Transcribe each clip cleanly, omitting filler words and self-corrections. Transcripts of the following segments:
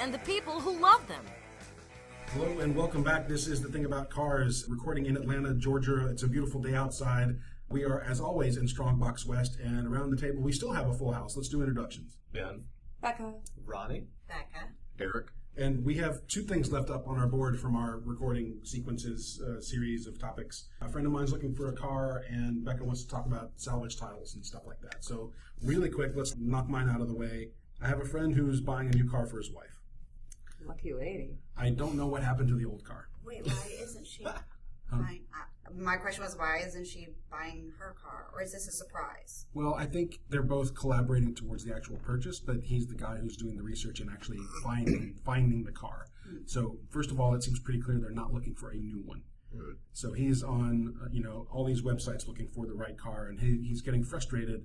and the people who love them. Hello and welcome back. This is The Thing About Cars, recording in Atlanta, Georgia. It's a beautiful day outside. We are, as always, in Strongbox West, and around the table we still have a full house. Let's do introductions. Ben. Becca. Ronnie. Becca. Eric. And we have two things left up on our board from our recording sequences series of topics. A friend of mine's looking for a car, and Becca wants to talk about salvage titles and stuff like that. So really quick, let's knock mine out of the way. I have a friend who's buying a new car for his wife. Lucky lady. I don't know what happened to the old car. Wait, why isn't she buying? My question was, why isn't she buying her car? Or is this a surprise? Well, I think they're both collaborating towards the actual purchase, but he's the guy who's doing the research and actually finding the car. So, first of all, it seems pretty clear they're not looking for a new one. Good. So he's on, all these websites looking for the right car, and he's getting frustrated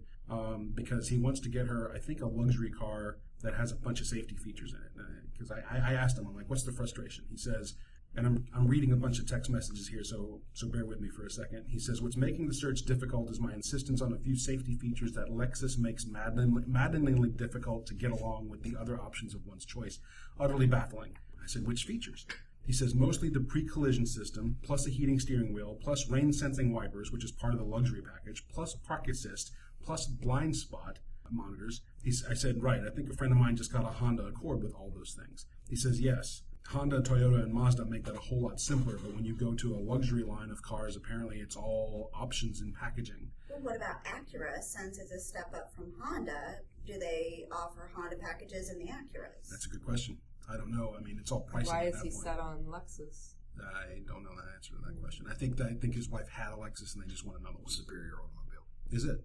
because he wants to get her, I think, a luxury car that has a bunch of safety features in it. Because I asked him, I'm like, what's the frustration? He says, and I'm reading a bunch of text messages here, so bear with me for a second. He says, what's making the search difficult is my insistence on a few safety features that Lexus makes maddeningly difficult to get along with the other options of one's choice. Utterly baffling. I said, which features? He says, mostly the pre-collision system, plus a heating steering wheel, plus rain-sensing wipers, which is part of the luxury package, plus park assist, plus blind spot monitors. I said, right, I think a friend of mine just got a Honda Accord with all those things. He says, yes. Honda, Toyota, and Mazda make that a whole lot simpler, but when you go to a luxury line of cars, apparently it's all options and packaging. Well, what about Acura? Since it's a step up from Honda, do they offer Honda packages in the Acuras? That's a good question. I don't know. I mean, it's all pricing. Why at is that he point. set on Lexus? I don't know the answer to that question. I think his wife had a Lexus and they just want another one. Superior automobile. Is it?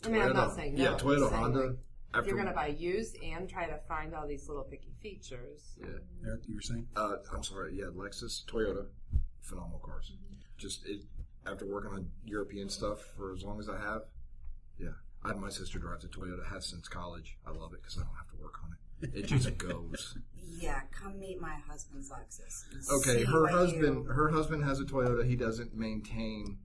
I mean, I'm not saying no. Yeah, Toyota, I'm saying, Honda. like, if you're going to buy used and try to find all these little picky features. Yeah. Eric, you were saying? I'm sorry. Yeah, Lexus, Toyota, phenomenal cars. Just after working on European stuff for as long as I have, yeah. My sister drives a Toyota, has since college. I love it because I don't have to work on it. It just goes. Yeah, come meet my husband's Lexus. Okay, her husband has a Toyota. He doesn't maintain.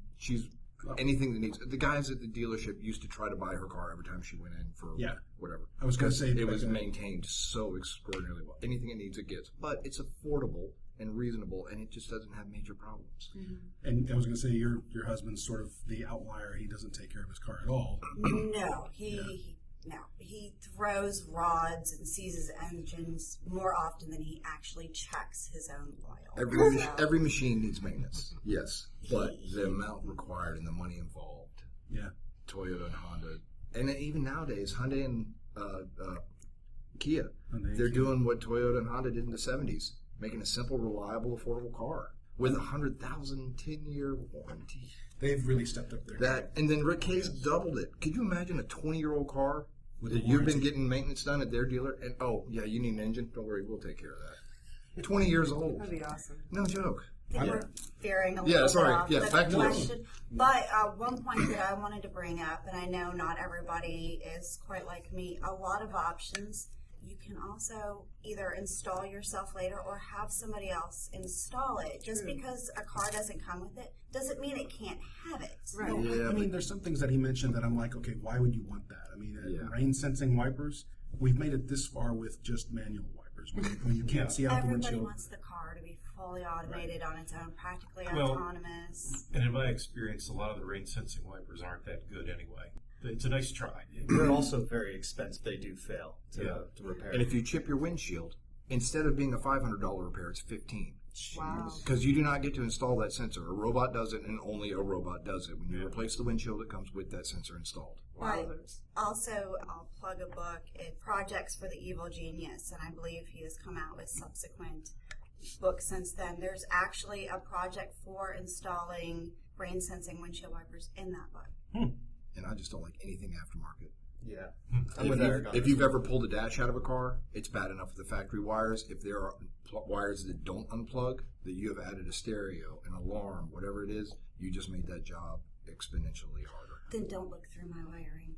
Anything that needs. The guys at the dealership used to try to buy her car every time she went in for whatever. I was going to say it was maintained so extraordinarily well. Anything it needs, it gets. But it's affordable and reasonable, and it just doesn't have major problems. Mm-hmm. And I was going to say your husband's sort of the outlier. He doesn't take care of his car at all. No, he throws rods and seizes engines more often than he actually checks his own oil. Every machine needs maintenance, yes, but the amount required and the money involved. Yeah, Toyota and Honda, and even nowadays, Hyundai and Kia, they're doing what Toyota and Honda did in the '70s, making a simple, reliable, affordable car with 100,000 10-year warranty. They've really stepped up there. And then Rick Case doubled it. Could you imagine a 20-year-old car that you've been getting maintenance done at their dealer? And, you need an engine? Don't worry, we'll take care of that. 20 years old. That'd be awesome. No joke. I think we're veering a little bit off the back to question. But one point that I wanted to bring up, and I know not everybody is quite like me, a lot of options. You can also either install yourself later or have somebody else install it. Just because a car doesn't come with it doesn't mean it can't have it. Right. No, Yeah, I mean, there's some things that he mentioned that I'm like, okay, why would you want that? I mean, rain-sensing wipers, we've made it this far with just manual wipers. When you can't see out the Everybody windshield. wants the car to be fully automated on its own, practically autonomous. And in my experience, a lot of the rain-sensing wipers aren't that good anyway. It's a nice try. They're also very expensive. They do fail to repair. And if you chip your windshield, instead of being a $500 repair, it's $15. Wow. Because you do not get to install that sensor. A robot does it, and only a robot does it. When you replace the windshield, it comes with that sensor installed. But also, I'll plug a book, Projects for the Evil Genius, and I believe he has come out with subsequent books since then. There's actually a project for installing rain-sensing windshield wipers in that book. And I just don't like anything aftermarket. Yeah. If you've ever pulled a dash out of a car, it's bad enough with the factory wires. If there are wires that don't unplug, that you have added a stereo, an alarm, whatever it is, you just made that job exponentially harder. Then don't look through my wiring.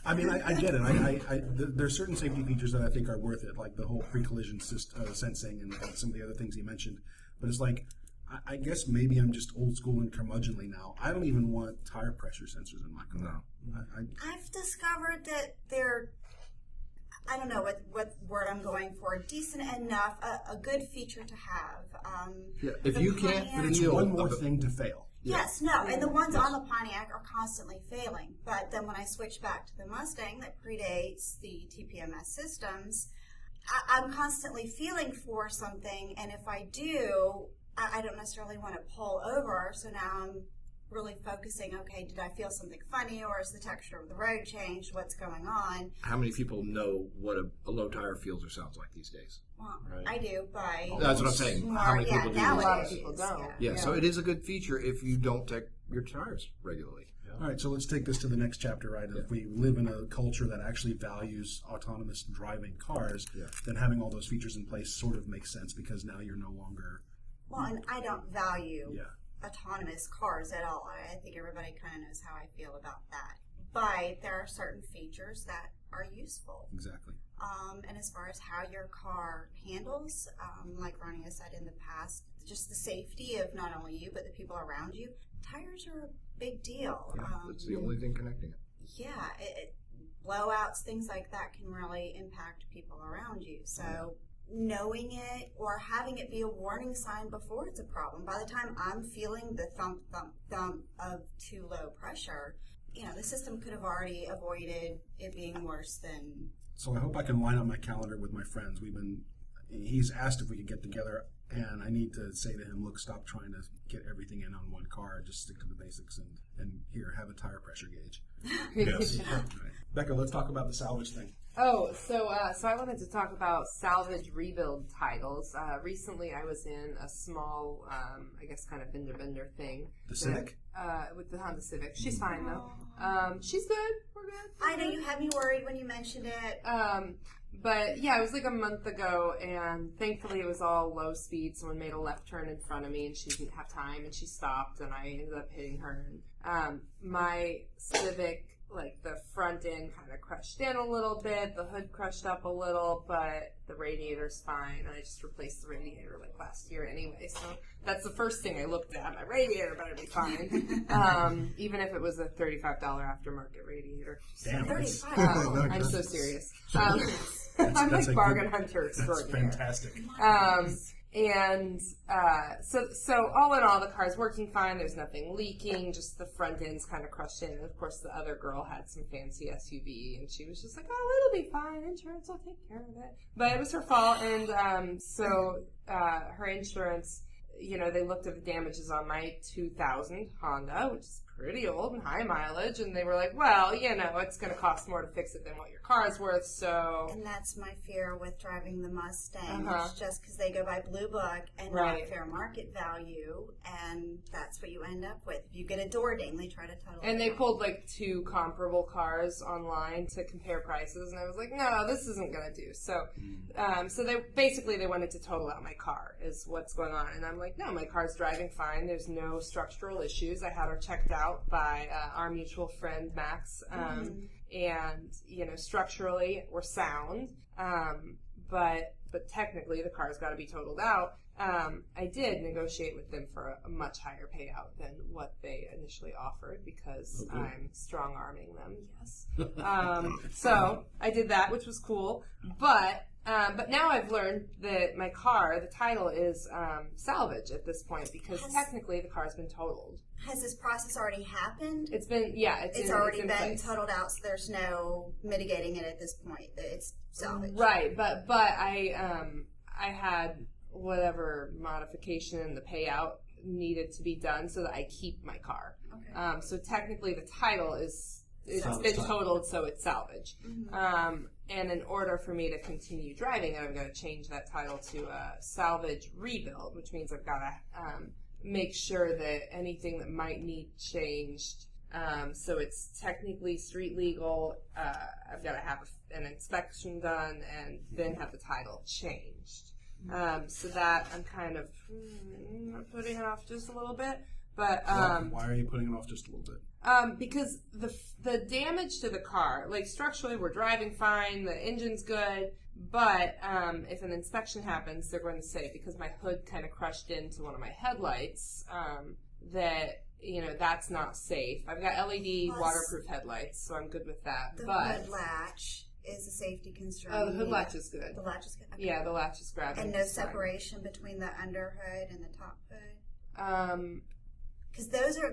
I mean, I get it. There's certain safety features that I think are worth it, like the whole pre-collision sensing and some of the other things he mentioned. But it's like, I guess maybe I'm just old school and curmudgeonly now. I don't even want tire pressure sensors in my car. No. I've discovered that they're I don't know what word I'm going for. Decent enough, a good feature to have. If the you can't Pontiac- It's feel one more a- thing to fail. Yes, no, and the ones on the Pontiac are constantly failing. But then when I switch back to the Mustang that predates the TPMS systems, I'm constantly feeling for something, and if I do, I don't necessarily want to pull over, so now I'm really focusing, okay, did I feel something funny, or is the texture of the road changed? What's going on? How many people know what a low tire feels or sounds like these days? Well, Right. I do, by That's what I'm saying. more, How many yeah, people do? nowadays, A lot of people don't. Yeah, so it is a good feature if you don't check your tires regularly. All right, so let's take this to the next chapter, right? If we live in a culture that actually values autonomous driving cars, then having all those features in place sort of makes sense because now you're no longer... Well, and I don't value Yeah. autonomous cars at all. I think everybody kind of knows how I feel about that. But there are certain features that are useful. Exactly. And as far as how your car handles, like Ronnie has said in the past, just the safety of not only you, but the people around you, tires are a big deal. That's the only thing connecting it. Yeah, blowouts, things like that can really impact people around you. So knowing it or having it be a warning sign before it's a problem. By the time I'm feeling the thump, thump, thump of too low pressure, the system could have already avoided it being worse than... So I hope I can line up my calendar with my friends. He's asked if we could get together, and I need to say to him, look, stop trying to get everything in on one car. Just stick to the basics and here, have a tire pressure gauge. Yes. Right. Becca, let's talk about the salvage thing. Oh, so I wanted to talk about salvage rebuild titles. Recently, I was in a small, I guess, kind of fender-bender thing. The Civic? With the Honda Civic. She's fine, though. She's good. We're good. I know you had me worried when you mentioned it. But yeah, it was like a month ago, and thankfully it was all low speed. Someone made a left turn in front of me, and she didn't have time, and she stopped, and I ended up hitting her. And my Civic, like the front end kind of crushed in a little bit, the hood crushed up a little, but the radiator's fine. And I just replaced the radiator like last year anyway, so that's the first thing I looked at. My radiator better be fine, even if it was a $35 aftermarket radiator. Damn, that's, $35. I'm so serious. that's I'm like a bargain good- hunter That's extraordinaire. fantastic. So all in all, the car's working fine. There's nothing leaking. Just the front end's kind of crushed in. And of course, the other girl had some fancy SUV, and she was just like, "Oh, it'll be fine. Insurance will take care of it." But it was her fault, and so her insurance. They looked at the damages on my 2000 Honda, which is pretty old and high mileage, and they were like, well, it's going to cost more to fix it than what your car's worth, so... And that's my fear with driving the Mustang. Uh-huh. It's just because they go by Blue Book and Right. not fair market value, and that's what you end up with. If you get a door ding, they try to total And it they out. pulled like 2 comparable cars online to compare prices, and I was like, no, this isn't going to do. So they wanted to total out my car is what's going on. And I'm like, no, my car's driving fine. There's no structural issues. I had her checked out by our mutual friend, Max. And, structurally we're sound. But technically the car's got to be totaled out. I did negotiate with them for a much higher payout than what they initially offered because I'm strong-arming them, yes. So I did that, which was cool. But now I've learned that my car, the title is salvage at this point because technically the car's been totaled. Has this process already happened? It's been, It's already in been place. totaled out, so there's no mitigating it at this point. It's salvage. Right, but I had whatever modification in the payout needed to be done so that I keep my car. Okay. So technically the title it's Salvage been title. totaled, so it's salvage. And in order for me to continue driving it, I've got to change that title to salvage rebuild, which means I've got to make sure that anything that might need changed, so it's technically street legal, I've got to have an inspection done and then have the title changed. So that I'm kind of putting it off just a little bit. But Why are you putting it off just a little bit? because the damage to the car, like structurally we're driving fine, the engine's good, but if an inspection happens, they're going to say, because my hood kind of crushed into one of my headlights, that, that's not safe. I've got LED Plus, waterproof headlights, so I'm good with that. The But hood latch is a safety concern. Oh, the hood latch is good. The latch is good. Okay. Yeah, the latch is grabbing. And no separation between the under hood and the top hood. Because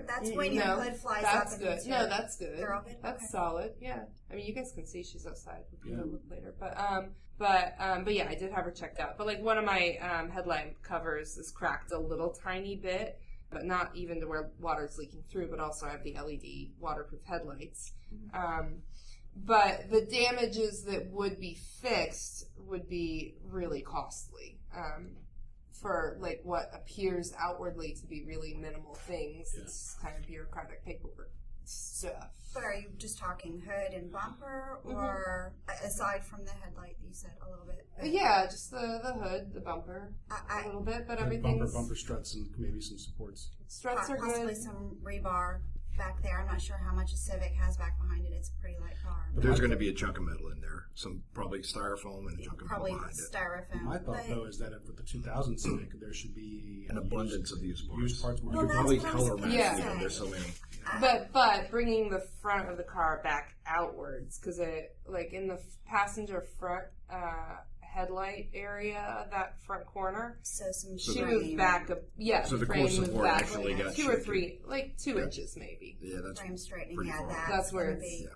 that's when your hood flies that's up. Good. No, that's good. They're all good. That's okay. solid. Yeah. I mean, you guys can see she's outside. We can look later. But yeah, I did have her checked out. But like one of my headlight covers is cracked a little tiny bit, but not even to where water's leaking through. But also I have the LED waterproof headlights. But the damages that would be fixed would be really costly. For like what appears outwardly to be really minimal things. Yeah. It's kind of bureaucratic paperwork stuff. But are you just talking hood and bumper, or aside from the headlight that you said a little bit? Yeah, just the hood, the bumper, a little bit, but everything's... Bumper struts and maybe some supports. Struts are possibly good. some rebar back there. I'm not sure how much a Civic has back behind it. It's a pretty light car. But there's going to be a chunk of metal in there. Some probably styrofoam and a chunk of metal behind it. Styrofoam. My thought, though, is that with the 2000 Civic, there should be an abundance of used parts. Used parts. You could probably color match. Yeah. There's so many. But bringing the front of the car back outwards, because it, like in the passenger front headlight area, that front corner, she moved back so the core support actually got 2 or 3, like 2 inches maybe. Yeah, that's frame straightening. pretty Yeah, far. That's where it's. Yeah.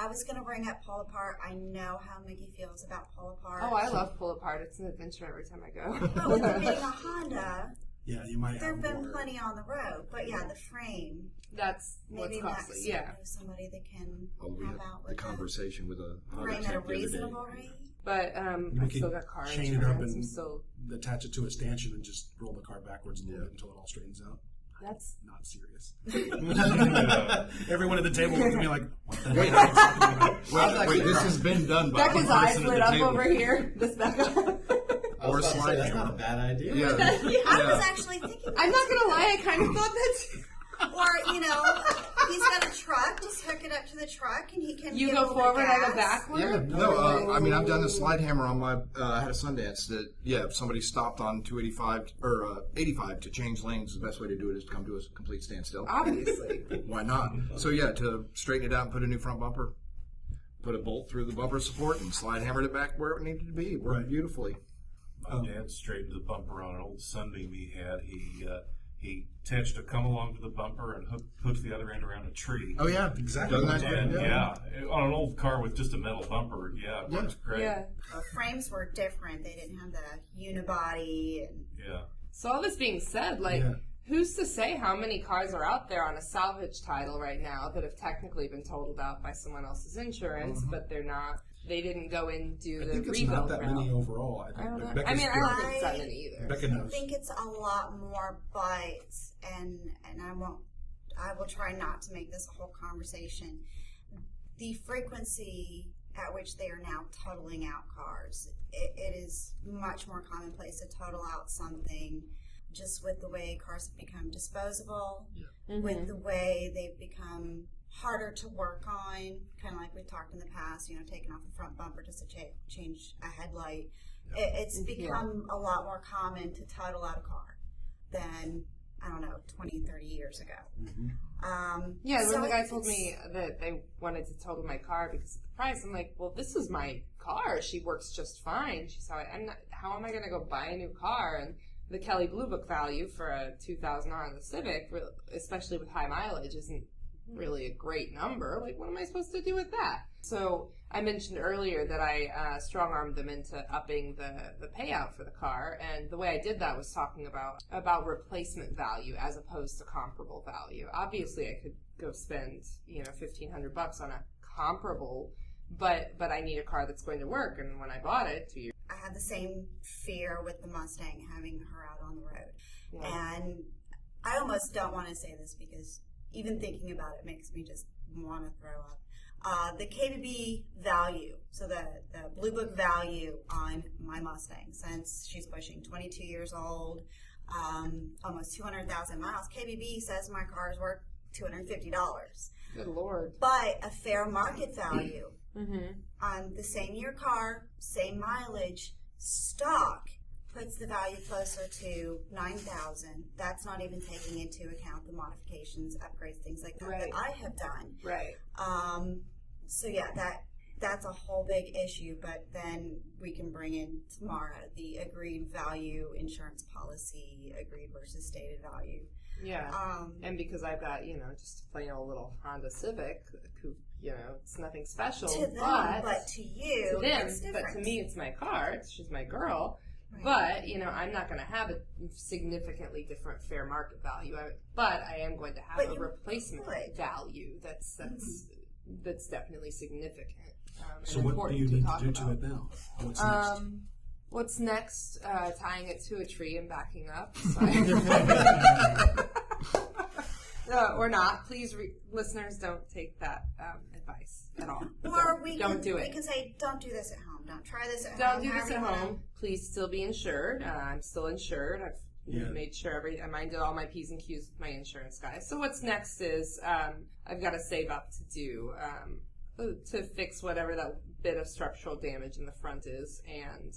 I was going to bring up pull apart. I know how Mickey feels about pull apart. Oh, I love pull apart. It's an adventure every time I go. But with it being a Honda, yeah, you might. There've been plenty on the road, but yeah, the frame. That's what's costly. Yeah, somebody that can have out the conversation with a frame at a reasonable rate. But I still got car chain insurance. it up and attach it to a stanchion and just roll the car backwards a little bit until it all straightens out. That's not serious. Everyone at the table looked at me like, what the wait, heck are you talking about? Wait, this has been done by Becca's eyes lit up over here. This Becca. Or slide. That's not a bad idea. Yeah. I was actually thinking. I'm not gonna lie. I kind of thought that too. Or, he's got a truck, just hook it up to the truck and he can You go forward and a backward? Yeah, no, I mean, I've done a slide hammer on my, I had a Sundance that, if somebody stopped on 285, or 85 to change lanes, the best way to do it is to come to a complete standstill. Obviously. Why not? So to straighten it out and put a new front bumper, put a bolt through the bumper support and slide hammered it back where it needed to be. It worked beautifully. My dad straightened the bumper on an old Sunbeam he had. He attached a come along to the bumper and hooked the other end around a tree. Oh yeah, exactly. And, on an old car with just a metal bumper, it works great. Yeah. Well, frames were different. They didn't have the unibody. So all this being said, who's to say how many cars are out there on a salvage title right now that have technically been totaled out by someone else's insurance, but they're not. They didn't go and do the rebuild. I think it's not that many overall. I don't know. I mean, I don't think it's that many either. Becca knows. I think it's a lot more, but and I will try not to make this a whole conversation. The frequency at which they are now totaling out cars, it is much more commonplace to total out something just with the way cars have become disposable, with the way they've become harder to work on, kind of like we've talked in the past, taking off the front bumper just to change a headlight. It's become a lot more common to total out a car than, 20, 30 years ago. When the guy told me that they wanted to total my car because of the price, I'm like, well, this is my car. She works just fine. She's how am I going to go buy a new car? And the Kelley Blue Book value for a 2000 on the Civic, especially with high mileage, isn't really a great number. Like, what am I supposed to do with that? So I mentioned earlier that I strong-armed them into upping the payout for the car, and the way I did that was talking about replacement value as opposed to comparable value. Obviously, I could go spend $1,500 on a comparable, but I need a car that's going to work. And when I bought it 2 years, I had the same fear with the Mustang having her out on the road, and I almost don't want to say this because even thinking about it makes me just want to throw up. The KBB value, so the Blue Book value on my Mustang, since she's pushing 22 years old, almost 200,000 miles, KBB says my car is worth $250. Good Lord. But a fair market value on the same year car, same mileage, stock, puts the value closer to $9,000. That's not even taking into account the modifications, upgrades, things like that that I have done. Right. So that that's a whole big issue, but then we can bring in tomorrow the agreed value insurance policy, agreed versus stated value. Yeah. And because I've got, just a plain old little Honda Civic, coupe, it's nothing special. To them, but to you, to them, it's different. but to me, it's my car. She's my girl. Right. But, I'm not going to have a significantly different fair market value. But I am going to have a replacement value that's definitely significant. So what do you need to do to it now? What's next? What's next? Tying it to a tree and backing up. Or not. Please, listeners, don't take that advice at all. Or don't do it. We can say, don't do this at home. Don't try this at home. Don't do this at home. Please still be insured. I'm still insured. I've made sure I minded all my P's and Q's with my insurance guys. So what's next is I've got to save up to do to fix whatever that bit of structural damage in the front is, and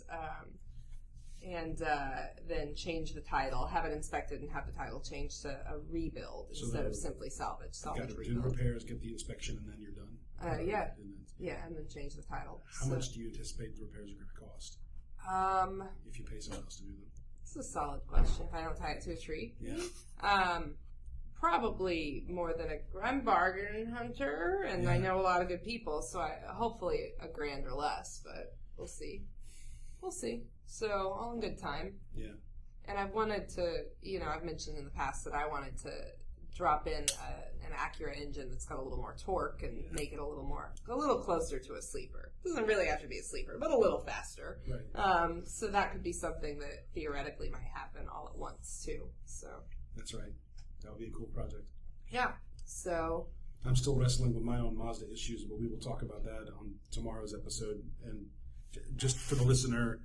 then change the title, have it inspected, and have the title changed to a rebuild instead of simply salvage. Got to do the rebuild. repairs, get the inspection, and then you're done. And then change the title. How much do you anticipate the repairs are going to cost? If you pay someone else to do them. It's a solid question. If I don't tie it to a tree. Yeah. Probably more than I'm a bargain hunter, and I know a lot of good people, so hopefully $1,000 or less, but we'll see. So all in good time. Yeah. And I've wanted to, I've mentioned in the past that I wanted to drop in an Acura engine that's got a little more torque and make it a little closer to a sleeper. Doesn't really have to be a sleeper, but a little faster. Right. So that could be something that theoretically might happen all at once too. So. That's right. That would be a cool project. Yeah. So. I'm still wrestling with my own Mazda issues, but we will talk about that on tomorrow's episode. And just for the listener,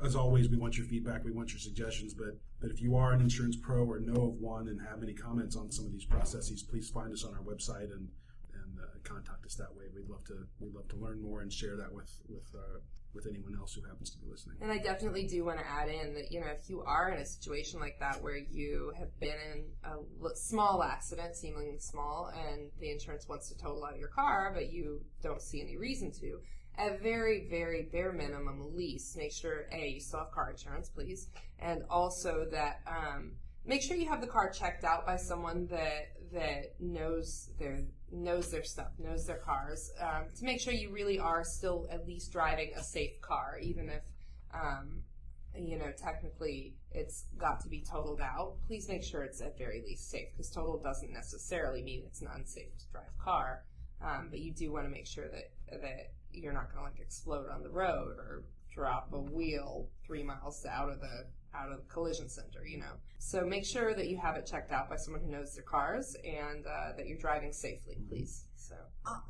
as always, we want your feedback, we want your suggestions. But if you are an insurance pro or know of one and have any comments on some of these processes, please find us on our website and contact us that way. We'd love to learn more and share that with anyone else who happens to be listening. And I definitely do want to add in that, if you are in a situation like that where you have been in a small accident, seemingly small, and the insurance wants to total out your car, but you don't see any reason to, at very, very bare minimum, at least, make sure, you still have car insurance, please, and also that make sure you have the car checked out by someone that knows their stuff, knows their cars, to make sure you really are still at least driving a safe car, even if, technically it's got to be totaled out. Please make sure it's at very least safe, because total doesn't necessarily mean it's an unsafe to drive car, but you do want to make sure that you're not going to explode on the road or drop a wheel 3 miles out of the collision center, So make sure that you have it checked out by someone who knows their cars and that you're driving safely, please. So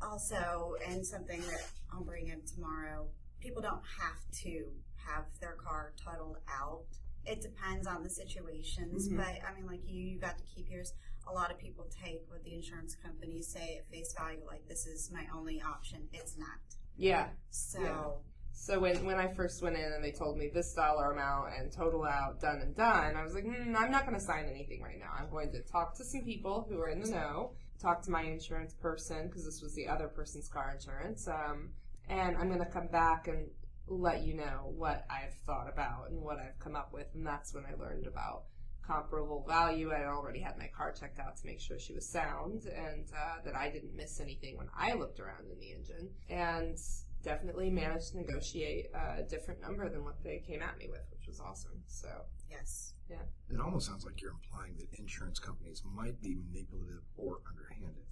also, and something that I'll bring in tomorrow, people don't have to have their car totaled out. It depends on the situations, but like you got to keep yours. A lot of people take what the insurance companies say at face value, like this is my only option. It's not. Yeah. So. Yeah. So when I first went in and they told me this dollar amount and total out, done and done, I was like, I'm not going to sign anything right now. I'm going to talk to some people who are in the know, talk to my insurance person, because this was the other person's car insurance, and I'm going to come back and let you know what I've thought about and what I've come up with. And that's when I learned about comparable value. I already had my car checked out to make sure she was sound and that I didn't miss anything when I looked around in the engine. And definitely managed to negotiate a different number than what they came at me with, which was awesome. So, yes. Yeah. It almost sounds like you're implying that insurance companies might be manipulative or underhanded.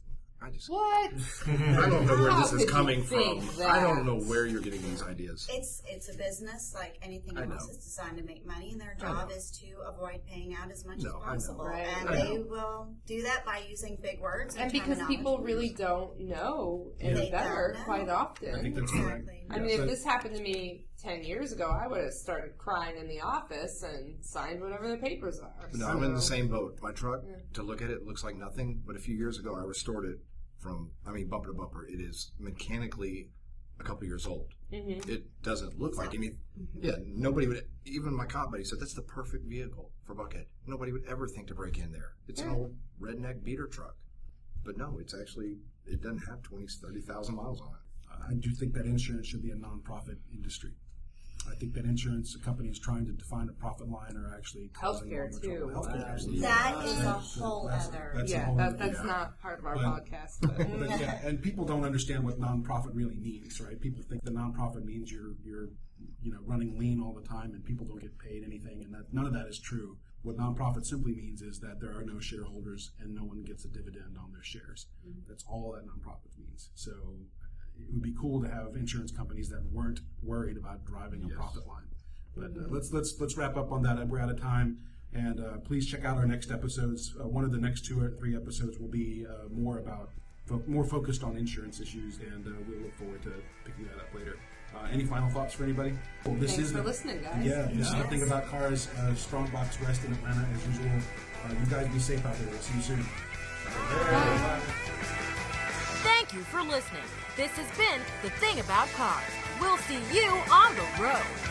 What? I don't know where this is coming from. That? I don't know where you're getting these ideas. It's a business like anything else. It's designed to make money, and their job is to avoid paying out as much as possible. Right. And they will do that by using big words and because people really don't know any better quite often. I think that's correct. I mean, if this happened to me 10 years ago, I would have started crying in the office and signed whatever the papers are. No, I'm in the same boat. My truck, to look at it, looks like nothing, but a few years ago I restored it bumper to bumper. It is mechanically a couple years old. Mm-hmm. It doesn't look like anything. Yeah, nobody would, even my cop buddy said, that's the perfect vehicle for Buckhead. Nobody would ever think to break in there. It's an old redneck beater truck. But no, it's actually, it doesn't have 20,000, 30,000 miles on it. I do think that insurance should be a nonprofit industry. I think that insurance companies trying to define a profit line are actually causing Healthcare, more trouble. too. Healthcare, absolutely. That is a whole other. That's a Yeah, whole other- that's not part of our But- podcast. But. But yeah, and people don't understand what nonprofit really means, right? People think the nonprofit means you're running lean all the time and people don't get paid anything, and that none of that is true. What nonprofit simply means is that there are no shareholders and no one gets a dividend on their shares. That's all that nonprofit means. So it would be cool to have insurance companies that weren't worried about driving a profit line. But let's wrap up on that. We're out of time. And please check out our next episodes. One of the next 2 or 3 episodes will be more focused on insurance issues, and we'll look forward to picking that up later. Any final thoughts for anybody? Well, Thanks for listening, guys. Yeah, this is The Thing About Cars, Strongbox West in Atlanta, as usual. You guys be safe out there. We'll see you soon. Thank you for listening. This has been The Thing About Cars. We'll see you on the road.